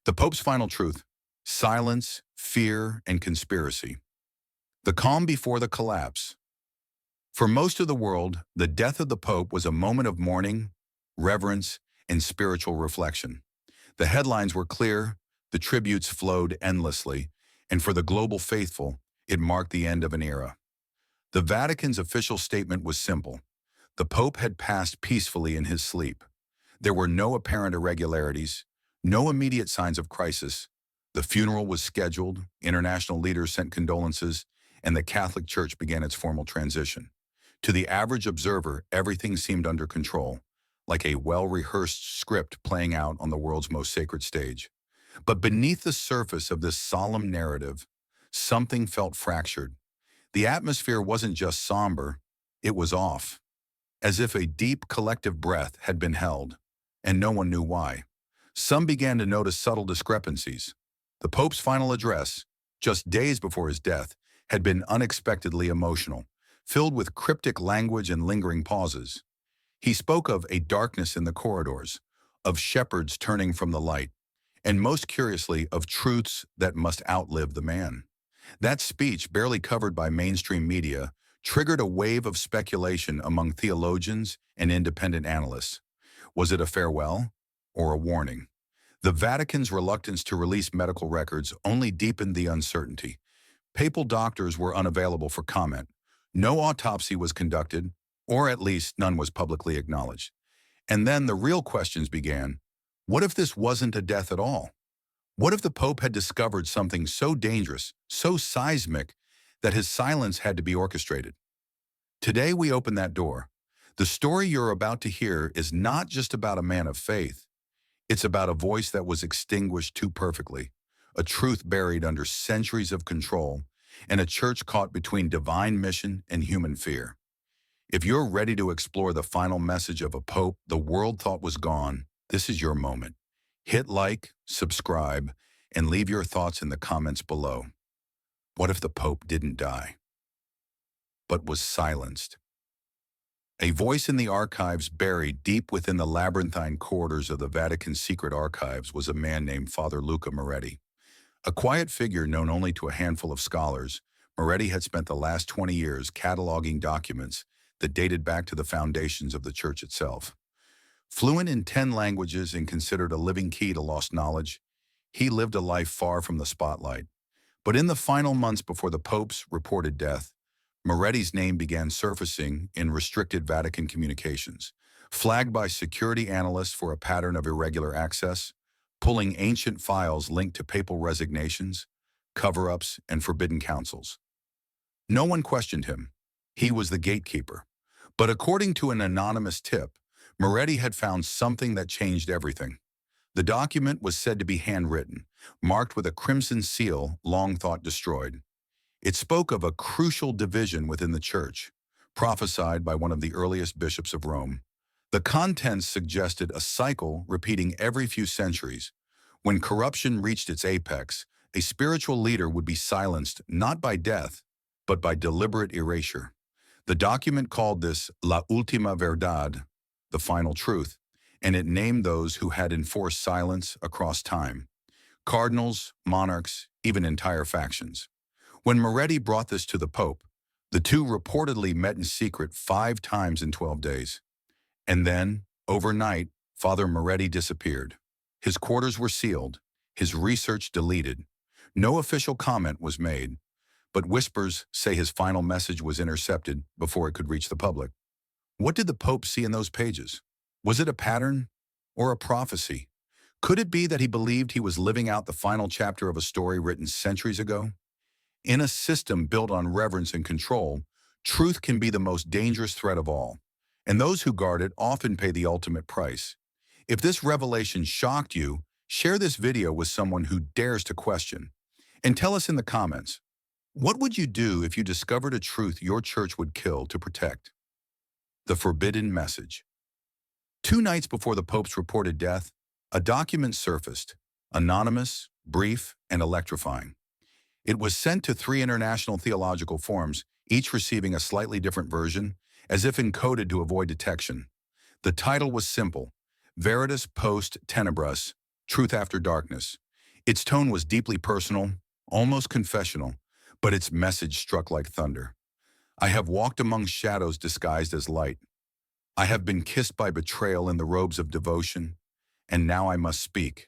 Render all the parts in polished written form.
The Pope's final truth: silence, fear, and conspiracy. The calm before the collapse. For most of the world, the death of the Pope was a moment of mourning, reverence, and spiritual reflection. The headlines were clear, the tributes flowed endlessly, and for the global faithful, it marked the end of an era. The Vatican's official statement was simple. The Pope had passed peacefully in his sleep. There were no apparent irregularities, no immediate signs of crisis. The funeral was scheduled, international leaders sent condolences, and the Catholic Church began its formal transition. To the average observer, everything seemed under control, like a well-rehearsed script playing out on the world's most sacred stage. But beneath the surface of this solemn narrative, something felt fractured. The atmosphere wasn't just somber, it was off, as if a deep collective breath had been held, and no one knew why. Some began to notice subtle discrepancies. The Pope's final address, just days before his death, had been unexpectedly emotional, filled with cryptic language and lingering pauses. He spoke of a darkness in the corridors, of shepherds turning from the light, and most curiously, of truths that must outlive the man. That speech, barely covered by mainstream media, triggered a wave of speculation among theologians and independent analysts. Was it a farewell or a warning? The Vatican's reluctance to release medical records only deepened the uncertainty. Papal doctors were unavailable for comment. No autopsy was conducted, or at least none was publicly acknowledged. And then the real questions began. What if this wasn't a death at all? What if the Pope had discovered something so dangerous, so seismic, that his silence had to be orchestrated? Today we open that door. The story you're about to hear is not just about a man of faith. It's about a voice that was extinguished too perfectly, a truth buried under centuries of control, and a church caught between divine mission and human fear. If you're ready to explore the final message of a Pope the world thought was gone, this is your moment. Hit like, subscribe, and leave your thoughts in the comments below. What if the Pope didn't die, but was silenced? A voice in the archives buried deep within the labyrinthine corridors of the Vatican's secret archives was a man named Father Luca Moretti. A quiet figure known only to a handful of scholars, Moretti had spent the last 20 years cataloging documents that dated back to the foundations of the Church itself. Fluent in 10 languages and considered a living key to lost knowledge, he lived a life far from the spotlight. But in the final months before the Pope's reported death, Moretti's name began surfacing in restricted Vatican communications, flagged by security analysts for a pattern of irregular access, pulling ancient files linked to papal resignations, cover-ups, and forbidden councils. No one questioned him. He was the gatekeeper. But according to an anonymous tip, Moretti had found something that changed everything. The document was said to be handwritten, marked with a crimson seal long thought destroyed. It spoke of a crucial division within the Church, prophesied by one of the earliest bishops of Rome. The contents suggested a cycle repeating every few centuries. When corruption reached its apex, a spiritual leader would be silenced not by death, but by deliberate erasure. The document called this La Última Verdad, the final truth, and it named those who had enforced silence across time: cardinals, monarchs, even entire factions. When Moretti brought this to the Pope, the two reportedly met in secret 5 times in 12 days. And then, overnight, Father Moretti disappeared. His quarters were sealed, his research deleted. No official comment was made, but whispers say his final message was intercepted before it could reach the public. What did the Pope see in those pages? Was it a pattern or a prophecy? Could it be that he believed he was living out the final chapter of a story written centuries ago? In a system built on reverence and control, truth can be the most dangerous threat of all, and those who guard it often pay the ultimate price. If this revelation shocked you, share this video with someone who dares to question. And tell us in the comments, what would you do if you discovered a truth your church would kill to protect? The forbidden message. 2 nights before the Pope's reported death, a document surfaced, anonymous, brief, and electrifying. It was sent to 3 international theological forums, each receiving a slightly different version, as if encoded to avoid detection. The title was simple: Veritas Post Tenebras, Truth After Darkness, Its tone was deeply personal, almost confessional, but its message struck like thunder. I have walked among shadows disguised as light. I have been kissed by betrayal in the robes of devotion, and now I must speak.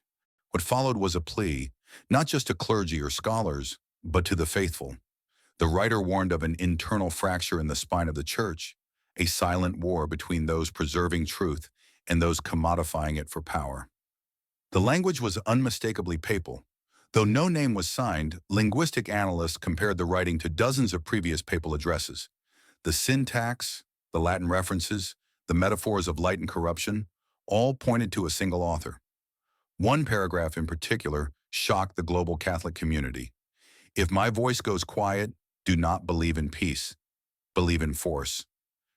What followed was a plea, not just to clergy or scholars, but to the faithful. The writer warned of an internal fracture in the spine of the church, a silent war between those preserving truth and those commodifying it for power. The language was unmistakably papal. Though no name was signed, linguistic analysts compared the writing to dozens of previous papal addresses. The syntax, the Latin references, the metaphors of light and corruption, all pointed to a single author. One paragraph in particular shocked the global Catholic community. If my voice goes quiet, do not believe in peace, believe in force.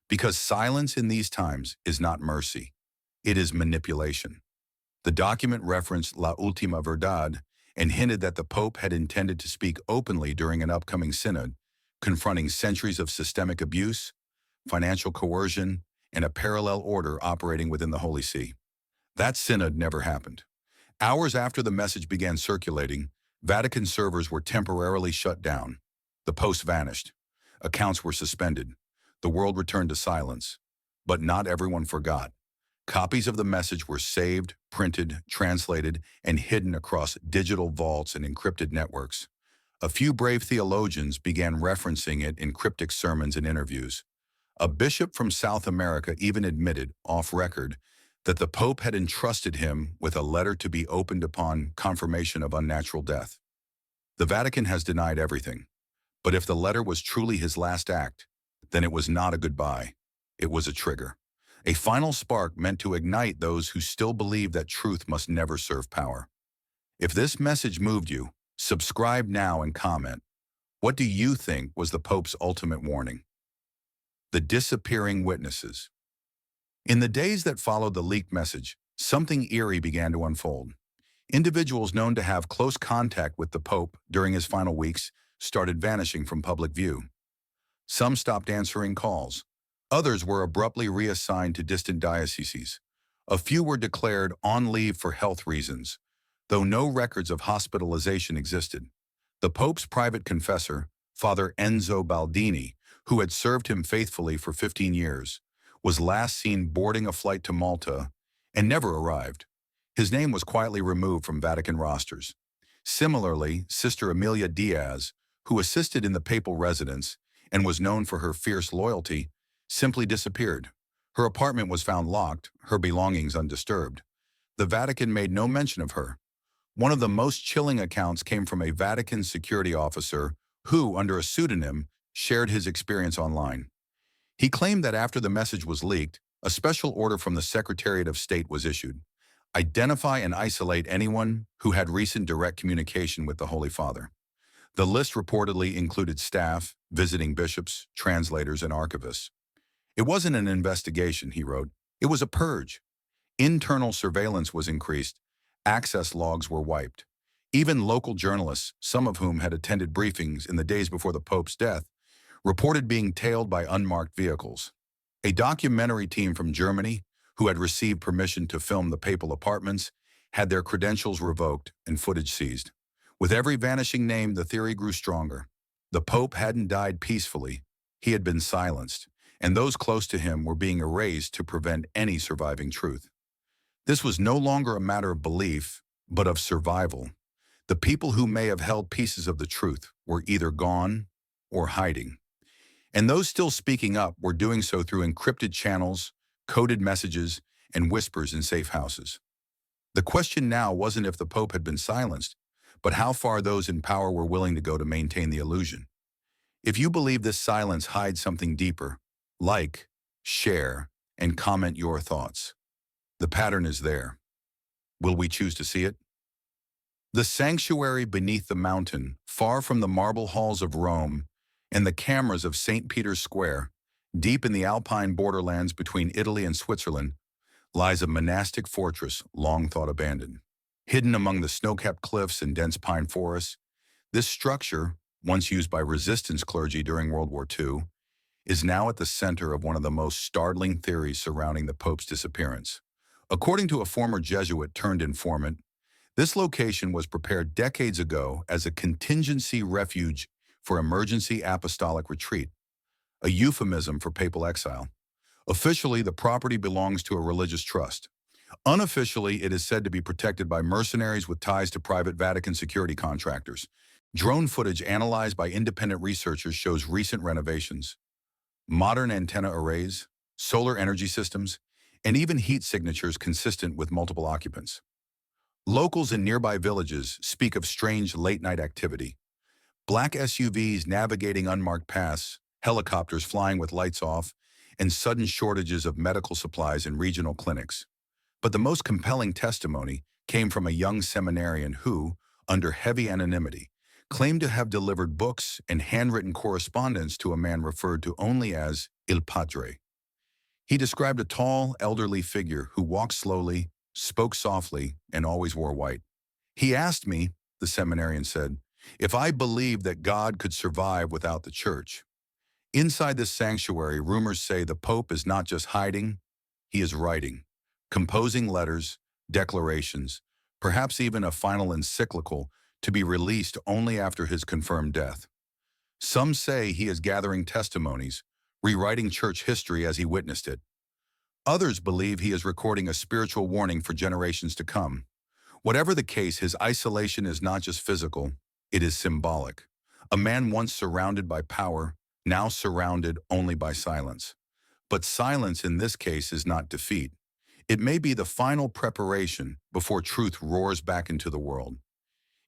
Because silence in these times is not mercy, it is manipulation. The document referenced La Última Verdad and hinted that the Pope had intended to speak openly during an upcoming synod, confronting centuries of systemic abuse, financial coercion, and a parallel order operating within the Holy See. That synod never happened. Hours after the message began circulating, Vatican servers were temporarily shut down. The post vanished. Accounts were suspended. The world returned to silence. But not everyone forgot. Copies of the message were saved, printed, translated, and hidden across digital vaults and encrypted networks. A few brave theologians began referencing it in cryptic sermons and interviews. A bishop from South America even admitted, off record, that the Pope had entrusted him with a letter to be opened upon confirmation of unnatural death. The Vatican has denied everything. But if the letter was truly his last act, then it was not a goodbye. It was a trigger. A final spark meant to ignite those who still believe that truth must never serve power. If this message moved you, subscribe now and comment. What do you think was the Pope's ultimate warning? The disappearing witnesses. In the days that followed the leaked message, something eerie began to unfold. Individuals known to have close contact with the Pope during his final weeks started vanishing from public view. Some stopped answering calls. Others were abruptly reassigned to distant dioceses. A few were declared on leave for health reasons, though no records of hospitalization existed. The Pope's private confessor, Father Enzo Baldini, who had served him faithfully for 15 years, was last seen boarding a flight to Malta and never arrived. His name was quietly removed from Vatican rosters. Similarly, Sister Emilia Diaz, who assisted in the papal residence and was known for her fierce loyalty, simply disappeared. Her apartment was found locked, her belongings undisturbed. The Vatican made no mention of her. One of the most chilling accounts came from a Vatican security officer who, under a pseudonym, shared his experience online. He claimed that after the message was leaked, a special order from the Secretariat of State was issued. Identify and isolate anyone who had recent direct communication with the Holy Father. The list reportedly included staff, visiting bishops, translators, and archivists. It wasn't an investigation, he wrote. It was a purge. Internal surveillance was increased. Access logs were wiped. Even local journalists, some of whom had attended briefings in the days before the Pope's death, reported being tailed by unmarked vehicles. A documentary team from Germany, who had received permission to film the papal apartments, had their credentials revoked and footage seized. With every vanishing name, the theory grew stronger. The Pope hadn't died peacefully. He had been silenced, and those close to him were being erased to prevent any surviving truth. This was no longer a matter of belief, but of survival. The people who may have held pieces of the truth were either gone or hiding. And those still speaking up were doing so through encrypted channels, coded messages, and whispers in safe houses. The question now wasn't if the Pope had been silenced, but how far those in power were willing to go to maintain the illusion. If you believe this silence hides something deeper, like, share, and comment your thoughts. The pattern is there. Will we choose to see it? The sanctuary beneath the mountain, far from the marble halls of Rome and the cameras of St. Peter's Square, deep in the Alpine borderlands between Italy and Switzerland, lies a monastic fortress long thought abandoned. Hidden among the snow-capped cliffs and dense pine forests, this structure, once used by resistance clergy during World War II, is now at the center of one of the most startling theories surrounding the Pope's disappearance. According to a former Jesuit turned informant, This location was prepared decades ago as a contingency refuge for emergency apostolic retreat, a euphemism for papal exile. Officially, the property belongs to a religious trust. Unofficially, it is said to be protected by mercenaries with ties to private Vatican security contractors. Drone footage analyzed by independent researchers shows recent renovations, modern antenna arrays, solar energy systems, and even heat signatures consistent with multiple occupants. Locals in nearby villages speak of strange late-night activity. Black SUVs navigating unmarked paths, helicopters flying with lights off, and sudden shortages of medical supplies in regional clinics. But the most compelling testimony came from a young seminarian who, under heavy anonymity, claimed to have delivered books and handwritten correspondence to a man referred to only as Il Padre. He described a tall, elderly figure who walked slowly, spoke softly, and always wore white. He asked me, the seminarian said, if I believed that God could survive without the church. Inside this sanctuary, rumors say the Pope is not just hiding, he is writing, composing letters, declarations, perhaps even a final encyclical to be released only after his confirmed death. Some say he is gathering testimonies, rewriting church history as he witnessed it. Others believe he is recording a spiritual warning for generations to come. Whatever the case, his isolation is not just physical, it is symbolic. A man once surrounded by power, now surrounded only by silence. But silence in this case is not defeat. It may be the final preparation before truth roars back into the world.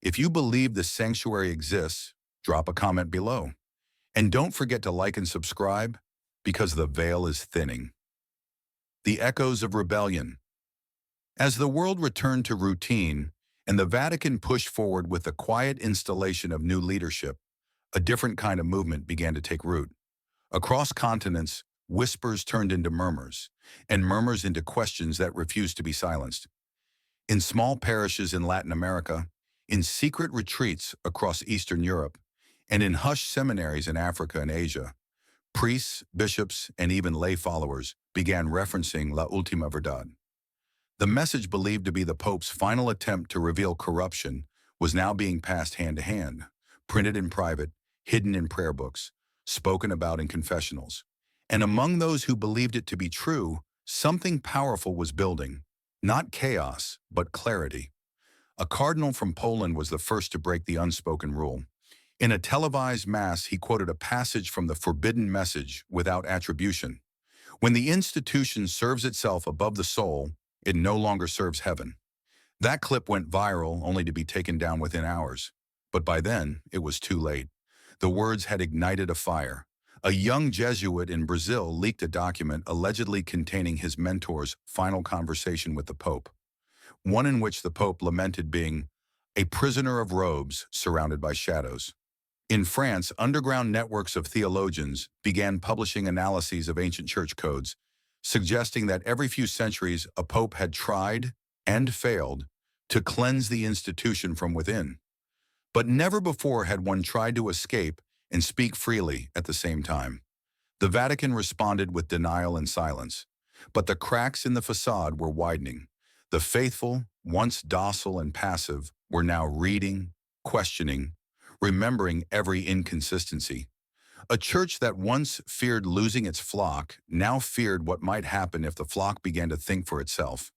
If you believe the sanctuary exists, drop a comment below. And don't forget to like and subscribe, because the veil is thinning. The echoes of rebellion. As the world returned to routine and the Vatican pushed forward with the quiet installation of new leadership, a different kind of movement began to take root. Across continents, whispers turned into murmurs, and murmurs into questions that refused to be silenced. In small parishes in Latin America, in secret retreats across Eastern Europe, and in hushed seminaries in Africa and Asia, priests, bishops, and even lay followers began referencing La Última Verdad. The message believed to be the Pope's final attempt to reveal corruption was now being passed hand to hand, printed in private, hidden in prayer books, spoken about in confessionals. And among those who believed it to be true, something powerful was building, not chaos, but clarity. A cardinal from Poland was the first to break the unspoken rule. In a televised mass, he quoted a passage from the forbidden message without attribution. When the institution serves itself above the soul, it no longer serves heaven. That clip went viral only to be taken down within hours. But by then, it was too late. The words had ignited a fire. A young Jesuit in Brazil leaked a document allegedly containing his mentor's final conversation with the Pope, one in which the Pope lamented being a prisoner of robes surrounded by shadows. In France, underground networks of theologians began publishing analyses of ancient church codes, suggesting that every few centuries a pope had tried and failed to cleanse the institution from within. But never before had one tried to escape and speak freely at the same time. The Vatican responded with denial and silence, but the cracks in the facade were widening. The faithful, once docile and passive, were now reading, questioning, remembering every inconsistency. A church that once feared losing its flock now feared what might happen if the flock began to think for itself.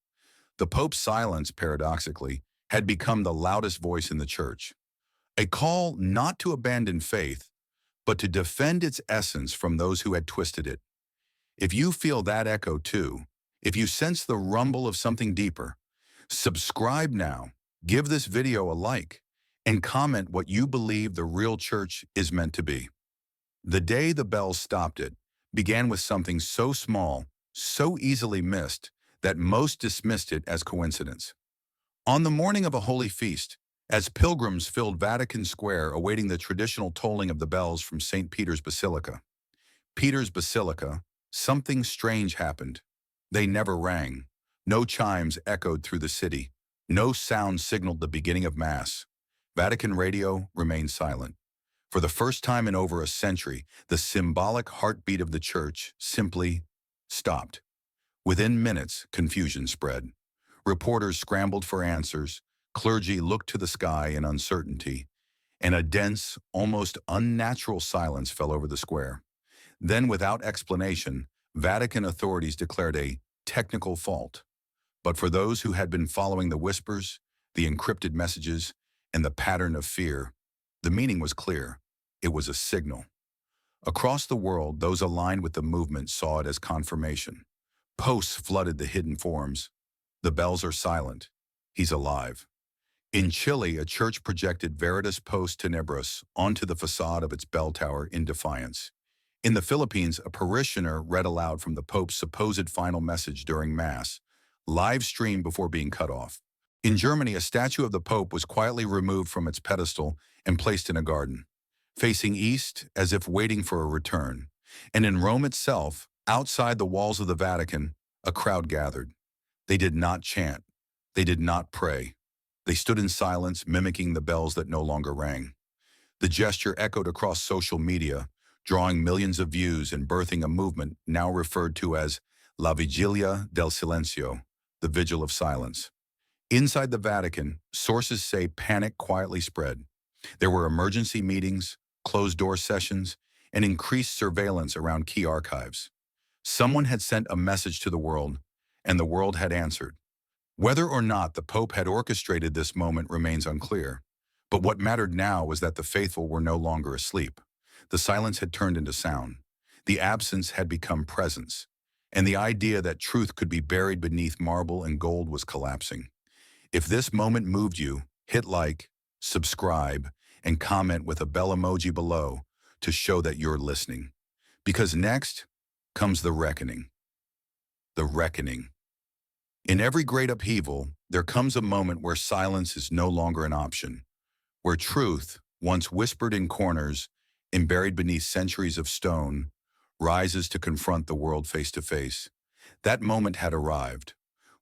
The Pope's silence, paradoxically, had become the loudest voice in the church. A call not to abandon faith, but to defend its essence from those who had twisted it. If you feel that echo too, if you sense the rumble of something deeper, subscribe now, give this video a like, and comment what you believe the real church is meant to be. The day the bells stopped it began with something so small, so easily missed, that most dismissed it as coincidence. On the morning of a holy feast, as pilgrims filled Vatican Square awaiting the traditional tolling of the bells from St. Peter's Basilica, something strange happened. They never rang. No chimes echoed through the city. No sound signaled the beginning of Mass. Vatican radio remained silent. For the first time in over a century, the symbolic heartbeat of the church simply stopped. Within minutes, confusion spread. Reporters scrambled for answers. Clergy looked to the sky in uncertainty, and a dense, almost unnatural silence fell over the square. Then, without explanation, Vatican authorities declared a technical fault. But for those who had been following the whispers, the encrypted messages, and the pattern of fear, the meaning was clear. It was a signal. Across the world, those aligned with the movement saw it as confirmation. Posts flooded the hidden forums. The bells are silent. He's alive. In Chile, a church projected Veritas Post Tenebras onto the facade of its bell tower in defiance. In the Philippines, a parishioner read aloud from the Pope's supposed final message during Mass, live streamed before being cut off. In Germany, a statue of the Pope was quietly removed from its pedestal and placed in a garden, facing east as if waiting for a return. And in Rome itself, outside the walls of the Vatican, a crowd gathered. They did not chant. They did not pray. They stood in silence, mimicking the bells that no longer rang. The gesture echoed across social media, drawing millions of views and birthing a movement now referred to as La Vigilia del Silencio, the Vigil of Silence. Inside the Vatican, sources say panic quietly spread. There were emergency meetings, closed-door sessions, and increased surveillance around key archives. Someone had sent a message to the world, and the world had answered. Whether or not the Pope had orchestrated this moment remains unclear, but what mattered now was that the faithful were no longer asleep. The silence had turned into sound. The absence had become presence, and the idea that truth could be buried beneath marble and gold was collapsing. If this moment moved you, hit like, subscribe, and comment with a bell emoji below to show that you're listening. Because next comes the reckoning. The reckoning. In every great upheaval, there comes a moment where silence is no longer an option, where truth, once whispered in corners and buried beneath centuries of stone, rises to confront the world face to face. That moment had arrived.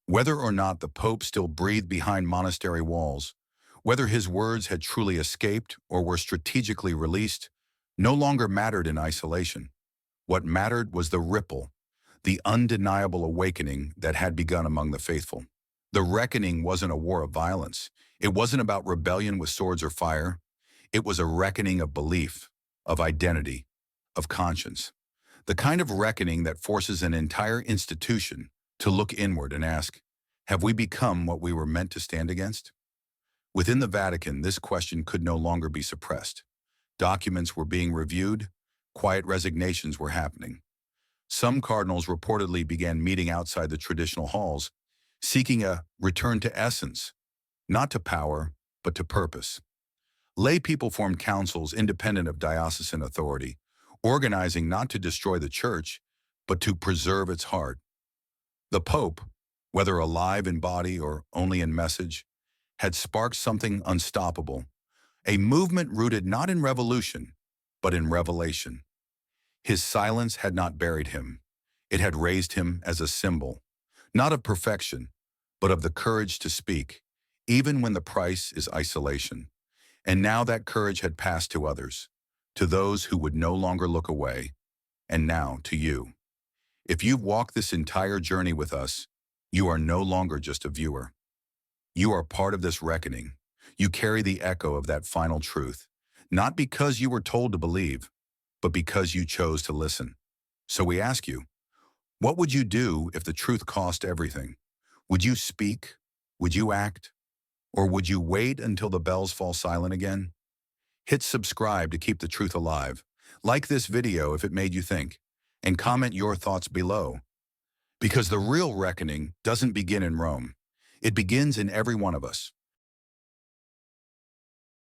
Whether or not the Pope still breathed behind monastery walls, whether his words had truly escaped or were strategically released, no longer mattered in isolation. What mattered was the ripple, the undeniable awakening that had begun among the faithful. The reckoning wasn't a war of violence. It wasn't about rebellion with swords or fire. It was a reckoning of belief, of identity, of conscience. The kind of reckoning that forces an entire institution to look inward and ask, have we become what we were meant to stand against? Within the Vatican, this question could no longer be suppressed. Documents were being reviewed, quiet resignations were happening. Some cardinals reportedly began meeting outside the traditional halls, seeking a return to essence, not to power, but to purpose. Lay people formed councils independent of diocesan authority, organizing not to destroy the church, but to preserve its heart. The Pope, whether alive in body or only in message, had sparked something unstoppable, a movement rooted not in revolution, but in revelation. His silence had not buried him. It had raised him as a symbol, not of perfection, but of the courage to speak, even when the price is isolation. And now that courage had passed to others, to those who would no longer look away, and now to you. If you've walked this entire journey with us, you are no longer just a viewer. You are part of this reckoning. You carry the echo of that final truth, not because you were told to believe, but because you chose to listen. So we ask you, what would you do if the truth cost everything? Would you speak? Would you act? Or would you wait until the bells fall silent again? Hit subscribe to keep the truth alive. Like this video if it made you think, and comment your thoughts below. Because the real reckoning doesn't begin in Rome. It begins in every one of us.